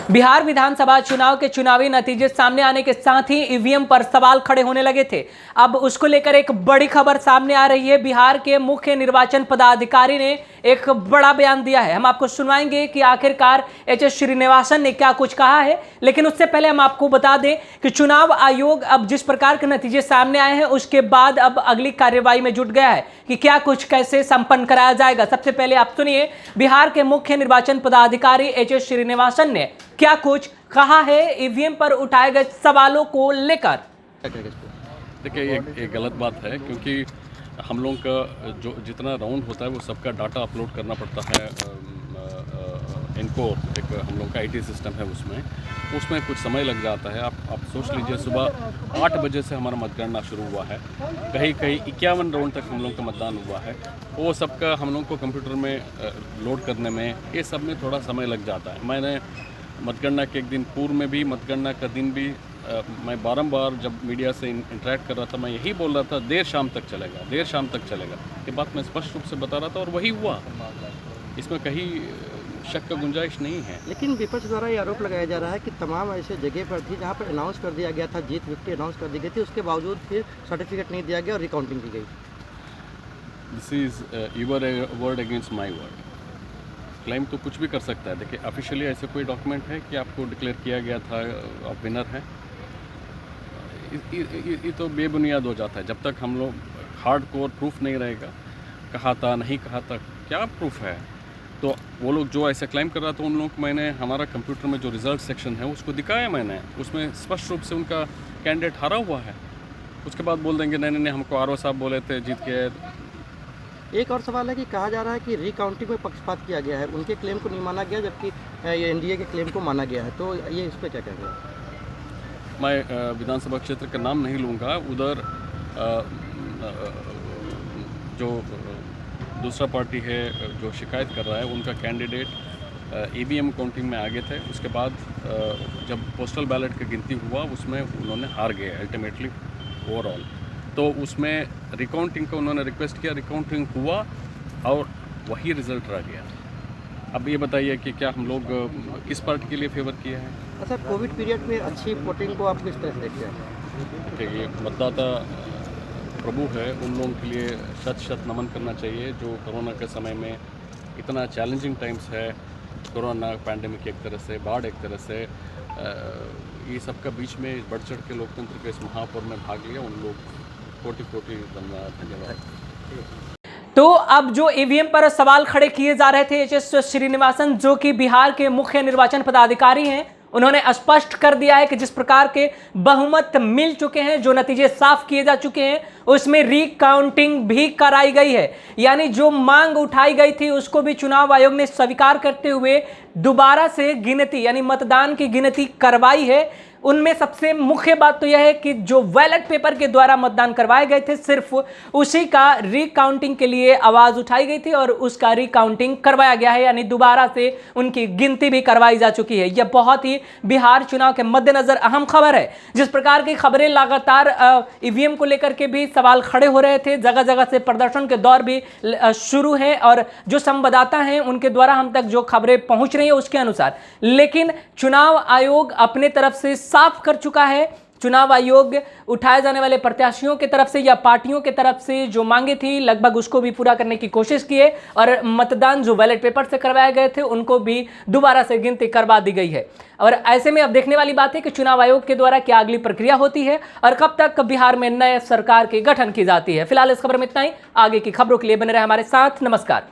बिहार विधानसभा चुनाव के चुनावी नतीजे सामने आने के साथ ही ईवीएम पर सवाल खड़े होने लगे थे। अब उसको लेकर एक बड़ी खबर सामने आ रही है। बिहार के मुख्य निर्वाचन पदाधिकारी ने एक बड़ा बयान दिया है। हम आपको सुनवाएंगे कि आखिरकार एच.एस. श्रीनिवासन ने क्या कुछ कहा है, लेकिन उससे पहले हम आपको बता दें कि चुनाव आयोग अब जिस प्रकार के नतीजे सामने आए हैं उसके बाद अब अगली कार्यवाही में जुट गया है कि क्या कुछ कैसे संपन्न कराया जाएगा। सबसे पहले आप सुनिए बिहार के मुख्य निर्वाचन पदाधिकारी एच.एस. श्रीनिवासन ने क्या कुछ कहा है ईवीएम पर उठाए गए सवालों को लेकर। देखिए ये गलत बात है, क्योंकि हम लोग का जो जितना राउंड होता है वो सबका डाटा अपलोड करना पड़ता है। इनको एक हम लोग का आईटी सिस्टम है, उसमें कुछ समय लग जाता है। आप सोच लीजिए सुबह 8 बजे से हमारा मतगणना शुरू हुआ है, कहीं 51 राउंड तक हम लोग का मतदान हुआ है। वो सबका हम लोग को कंप्यूटर में लोड करने में, ये सब में थोड़ा समय लग जाता है। मैंने मतगणना के एक दिन पूर्व में भी, मतगणना का दिन भी मैं बारंबार जब मीडिया से इंटरेक्ट कर रहा था मैं यही बोल रहा था देर शाम तक चलेगा। ये बात मैं स्पष्ट रूप से बता रहा था और वही हुआ। इसमें कहीं शक का गुंजाइश नहीं है। लेकिन विपक्ष द्वारा ये आरोप लगाया जा रहा है कि तमाम ऐसे जगह पर थी जहाँ पर अनाउंस कर दिया गया था, जीत विक्ट्री अनाउंस कर दी गई थी, उसके बावजूद फिर सर्टिफिकेट नहीं दिया गया और रिकाउंटिंग की गई। This is your word against my word. Claim तो कुछ भी कर सकता है। देखिए ऑफिशियली ऐसे कोई डॉक्यूमेंट है कि आपको डिक्लेयर किया गया था आप विनर हैं, ये तो बेबुनियाद हो जाता है। जब तक हम लोग हार्ड कोर प्रूफ नहीं रहेगा, कहा था नहीं कहा था, क्या प्रूफ है। तो वो लोग जो ऐसे क्लेम कर रहा था उन लोग को मैंने हमारा कंप्यूटर में जो रिजल्ट सेक्शन है उसको दिखाया मैंने, उसमें स्पष्ट रूप से उनका कैंडिडेट हारा हुआ है। उसके बाद बोल देंगे नहीं हमको आर.ओ. साहब बोले थे जीत के। एक और सवाल है कि कहा जा रहा है कि रिकाउंटिंग में पक्षपात किया गया है, उनके क्लेम को नहीं माना गया जबकि ये एनडीए के क्लेम को माना गया है, तो ये इस पर क्या कहेंगे। मैं विधानसभा क्षेत्र का नाम नहीं लूँगा। उधर जो दूसरा पार्टी है जो शिकायत कर रहा है उनका कैंडिडेट ईवीएम काउंटिंग में आगे थे। उसके बाद जब पोस्टल बैलेट की गिनती हुआ उसमें उन्होंने हार गए अल्टीमेटली ओवरऑल। तो उसमें रिकाउंटिंग का उन्होंने रिक्वेस्ट किया, रिकाउंटिंग हुआ और वही रिज़ल्ट रह गया। अब ये बताइए कि क्या हम लोग किस पार्टी के लिए फेवर किया है। अच्छा, कोविड पीरियड में अच्छी वोटिंग को आप किस तरह से देखते हैं। देखिए मतदाता प्रभु है, उन लोगों के लिए शत नमन करना चाहिए जो कोरोना के समय में इतना चैलेंजिंग टाइम्स है। कोरोना पैंडेमिक एक तरह से, बाढ़ एक तरह से, ये सब का बीच में बढ़ चढ़ के लोकतंत्र के इस महापर्व में भाग लिया। उन लोग कोटि धन्यवाद। तो अब जो ईवीएम पर सवाल खड़े किए जा रहे थे, एच.एस. श्रीनिवासन जो कि बिहार के मुख्य निर्वाचन पदाधिकारी हैं, उन्होंने स्पष्ट कर दिया है कि जिस प्रकार के बहुमत मिल चुके हैं, जो नतीजे साफ किए जा चुके हैं, उसमें रिकाउंटिंग भी कराई गई है। यानी जो मांग उठाई गई थी उसको भी चुनाव आयोग ने स्वीकार करते हुए दोबारा से गिनती यानी मतदान की गिनती करवाई है। उनमें सबसे मुख्य बात तो यह है कि जो बैलेट पेपर के द्वारा मतदान करवाए गए थे सिर्फ उसी का रिकाउंटिंग के लिए आवाज उठाई गई थी और उसका रिकाउंटिंग करवाया गया है, यानी दोबारा से उनकी गिनती भी करवाई जा चुकी है। यह बहुत ही बिहार चुनाव के मद्देनजर अहम खबर है। जिस प्रकार की खबरें लगातार ईवीएम को लेकर के भी सवाल खड़े हो रहे थे, जगह जगह से प्रदर्शन के दौर भी शुरू है और जो संवाददाता हैं उनके द्वारा हम तक जो खबरें पहुंच रही है उसके अनुसार, लेकिन चुनाव आयोग अपने तरफ से साफ कर चुका है। चुनाव आयोग उठाए जाने वाले प्रत्याशियों की तरफ से या पार्टियों की तरफ से जो मांगे थी लगभग उसको भी पूरा करने की कोशिश की है और मतदान जो बैलेट पेपर से करवाए गए थे उनको भी दोबारा से गिनती करवा दी गई है। और ऐसे में अब देखने वाली बात है कि चुनाव आयोग के द्वारा क्या अगली प्रक्रिया होती है और कब तक बिहार में नए सरकार की गठन की जाती है। फिलहाल इस खबर में इतना ही। आगे की खबरों के लिए बने रहे हमारे साथ। नमस्कार।